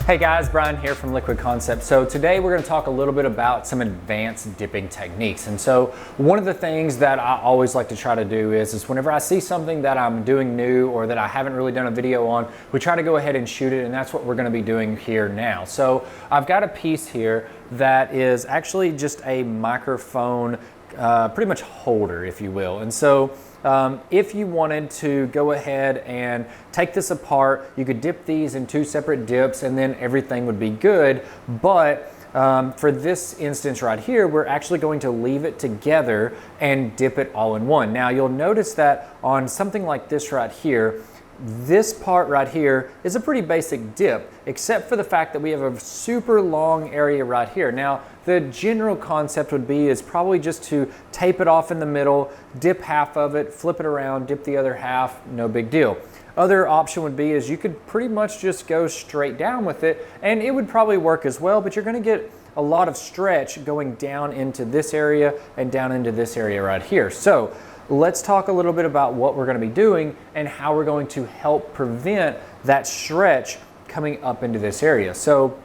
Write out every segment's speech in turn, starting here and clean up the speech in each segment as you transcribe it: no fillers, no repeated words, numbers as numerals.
Hey guys, Bryan here from Liquid Concepts. So today we're going to talk a little bit about some advanced dipping techniques. And so one of the things that I always like to try to do is whenever I see something that I'm doing new or that I haven't really done a video on, we try to go ahead and shoot it, and that's what we're going to be doing here now. So I've got a piece here that is actually just a microphone pretty much holder, if you will. And so if you wanted to go ahead and take this apart, you could dip these in two separate dips and then everything would be good. But for this instance right here, we're actually going to leave it together and dip it all in one. Now you'll notice that on something like this right here, this part right here is a pretty basic dip, except for the fact that we have a super long area right here. Now, the general concept would be is probably just to tape it off in the middle, dip half of it, flip it around, dip the other half, no big deal. Other option would be is you could pretty much just go straight down with it, and it would probably work as well, but you're gonna get a lot of stretch going down into this area and down into this area right here. So let's talk a little bit about what we're going to be doing and how we're going to help prevent that stretch coming up into this area. So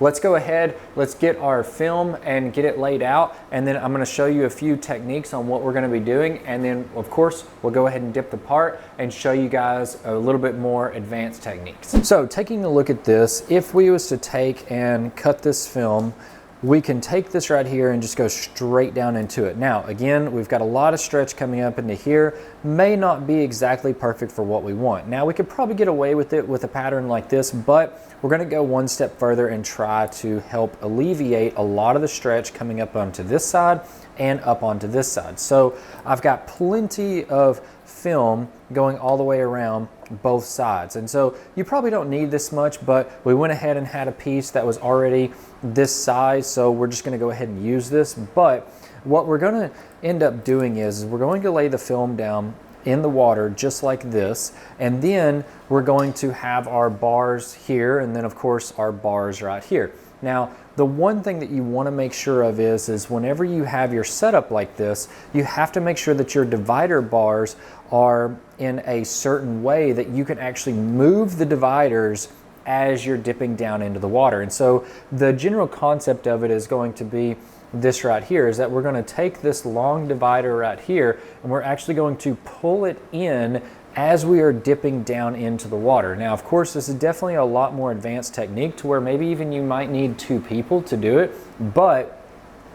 let's go ahead, let's get our film and get it laid out, and then I'm going to show you a few techniques on what we're going to be doing, and then of course we'll go ahead and dip the part and show you guys a little bit more advanced techniques. So taking a look at this, if we was to take and cut this film, we can take this right here and just go straight down into it. Now, again, we've got a lot of stretch coming up into here. May not be exactly perfect for what we want. Now, we could probably get away with it with a pattern like this, but we're gonna go one step further and try to help alleviate a lot of the stretch coming up onto this side and up onto this side. So I've got plenty of film going all the way around both sides. And so you probably don't need this much, but we went ahead and had a piece that was already this size, so we're just gonna go ahead and use this. But what we're gonna end up doing is we're going to lay the film down in the water just like this, and then we're going to have our bars here, and then of course our bars right here. Now, the one thing that you want to make sure of is whenever you have your setup like this, you have to make sure that your divider bars are in a certain way that you can actually move the dividers as you're dipping down into the water. And so the general concept of it is going to be this right here, is that we're going to take this long divider right here and we're actually going to pull it in as we are dipping down into the water. Now, of course, this is definitely a lot more advanced technique to where maybe even you might need two people to do it, but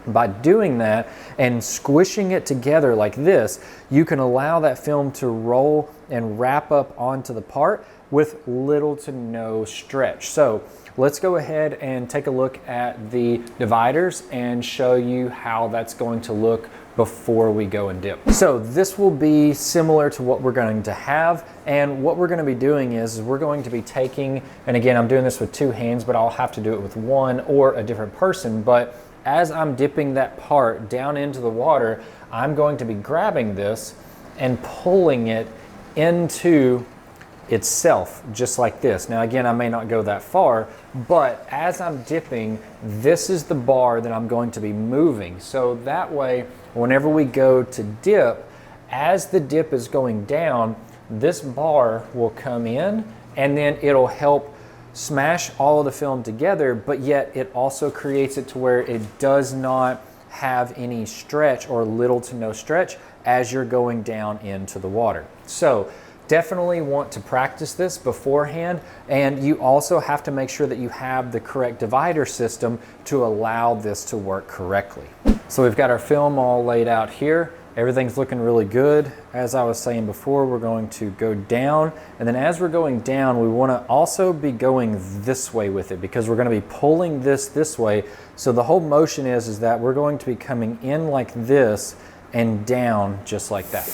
by doing that and squishing it together like this, you can allow that film to roll and wrap up onto the part with little to no stretch. So let's go ahead and take a look at the dividers and show you how that's going to look before we go and dip. So this will be similar to what we're going to have, and what we're going to be doing is we're going to be taking, and again, I'm doing this with two hands, but I'll have to do it with one or a different person, but as I'm dipping that part down into the water, I'm going to be grabbing this and pulling it into itself just like this. Now again, I may not go that far, but as I'm dipping, this is the bar that I'm going to be moving. So that way, whenever we go to dip, as the dip is going down, this bar will come in and then it'll help smash all of the film together, but yet it also creates it to where it does not have any stretch or little to no stretch as you're going down into the water. So definitely want to practice this beforehand, and you also have to make sure that you have the correct divider system to allow this to work correctly. So we've got our film all laid out here. Everything's looking really good. As I was saying before, we're going to go down, and then as we're going down, we want to also be going this way with it because we're going to be pulling this way. So the whole motion is that we're going to be coming in like this and down just like that.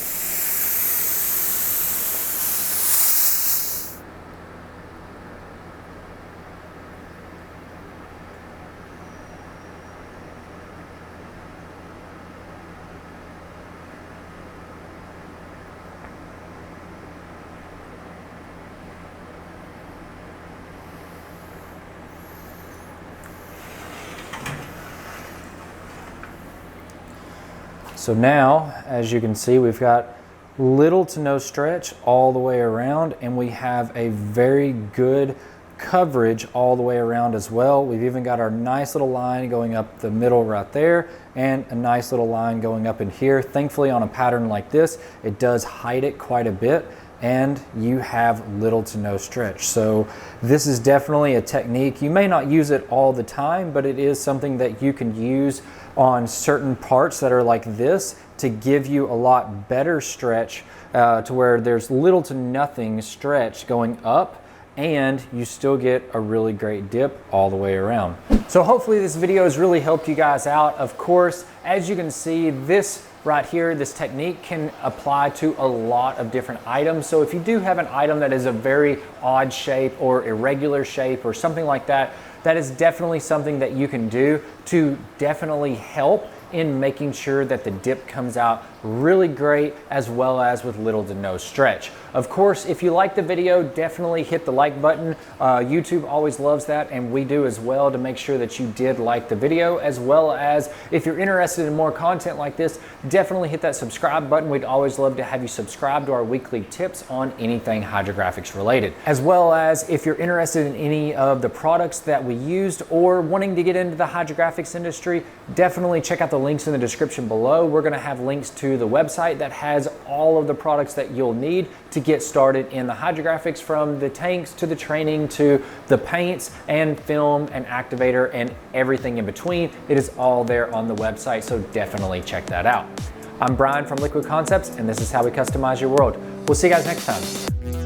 So now, as you can see, we've got little to no stretch all the way around, and we have a very good coverage all the way around as well. We've even got our nice little line going up the middle right there, and a nice little line going up in here. Thankfully, on a pattern like this, it does hide it quite a bit, and you have little to no stretch. So this is definitely a technique. You may not use it all the time, but it is something that you can use on certain parts that are like this to give you a lot better stretch, to where there's little to nothing stretch going up, and you still get a really great dip all the way around. So hopefully this video has really helped you guys out. Of course, as you can see, this right here, this technique can apply to a lot of different items. So if you do have an item that is a very odd shape or irregular shape or something like that, that is definitely something that you can do to definitely help in making sure that the dip comes out really great, as well as with little to no stretch. Of course, if you like the video, definitely hit the like button. YouTube always loves that, and we do as well, to make sure that you did like the video, as well as if you're interested in more content like this, definitely hit that subscribe button. We'd always love to have you subscribe to our weekly tips on anything hydrographics related. As well as if you're interested in any of the products that we used or wanting to get into the hydrographics industry, definitely check out the links in the description below. We're gonna have links to the website that has all of the products that you'll need to get started in the hydrographics, from the tanks to the training to the paints and film and activator and everything in between. It is all there on the website, so definitely check that out. I'm Bryan from Liquid Concepts, and this is how we customize your world. We'll see you guys next time.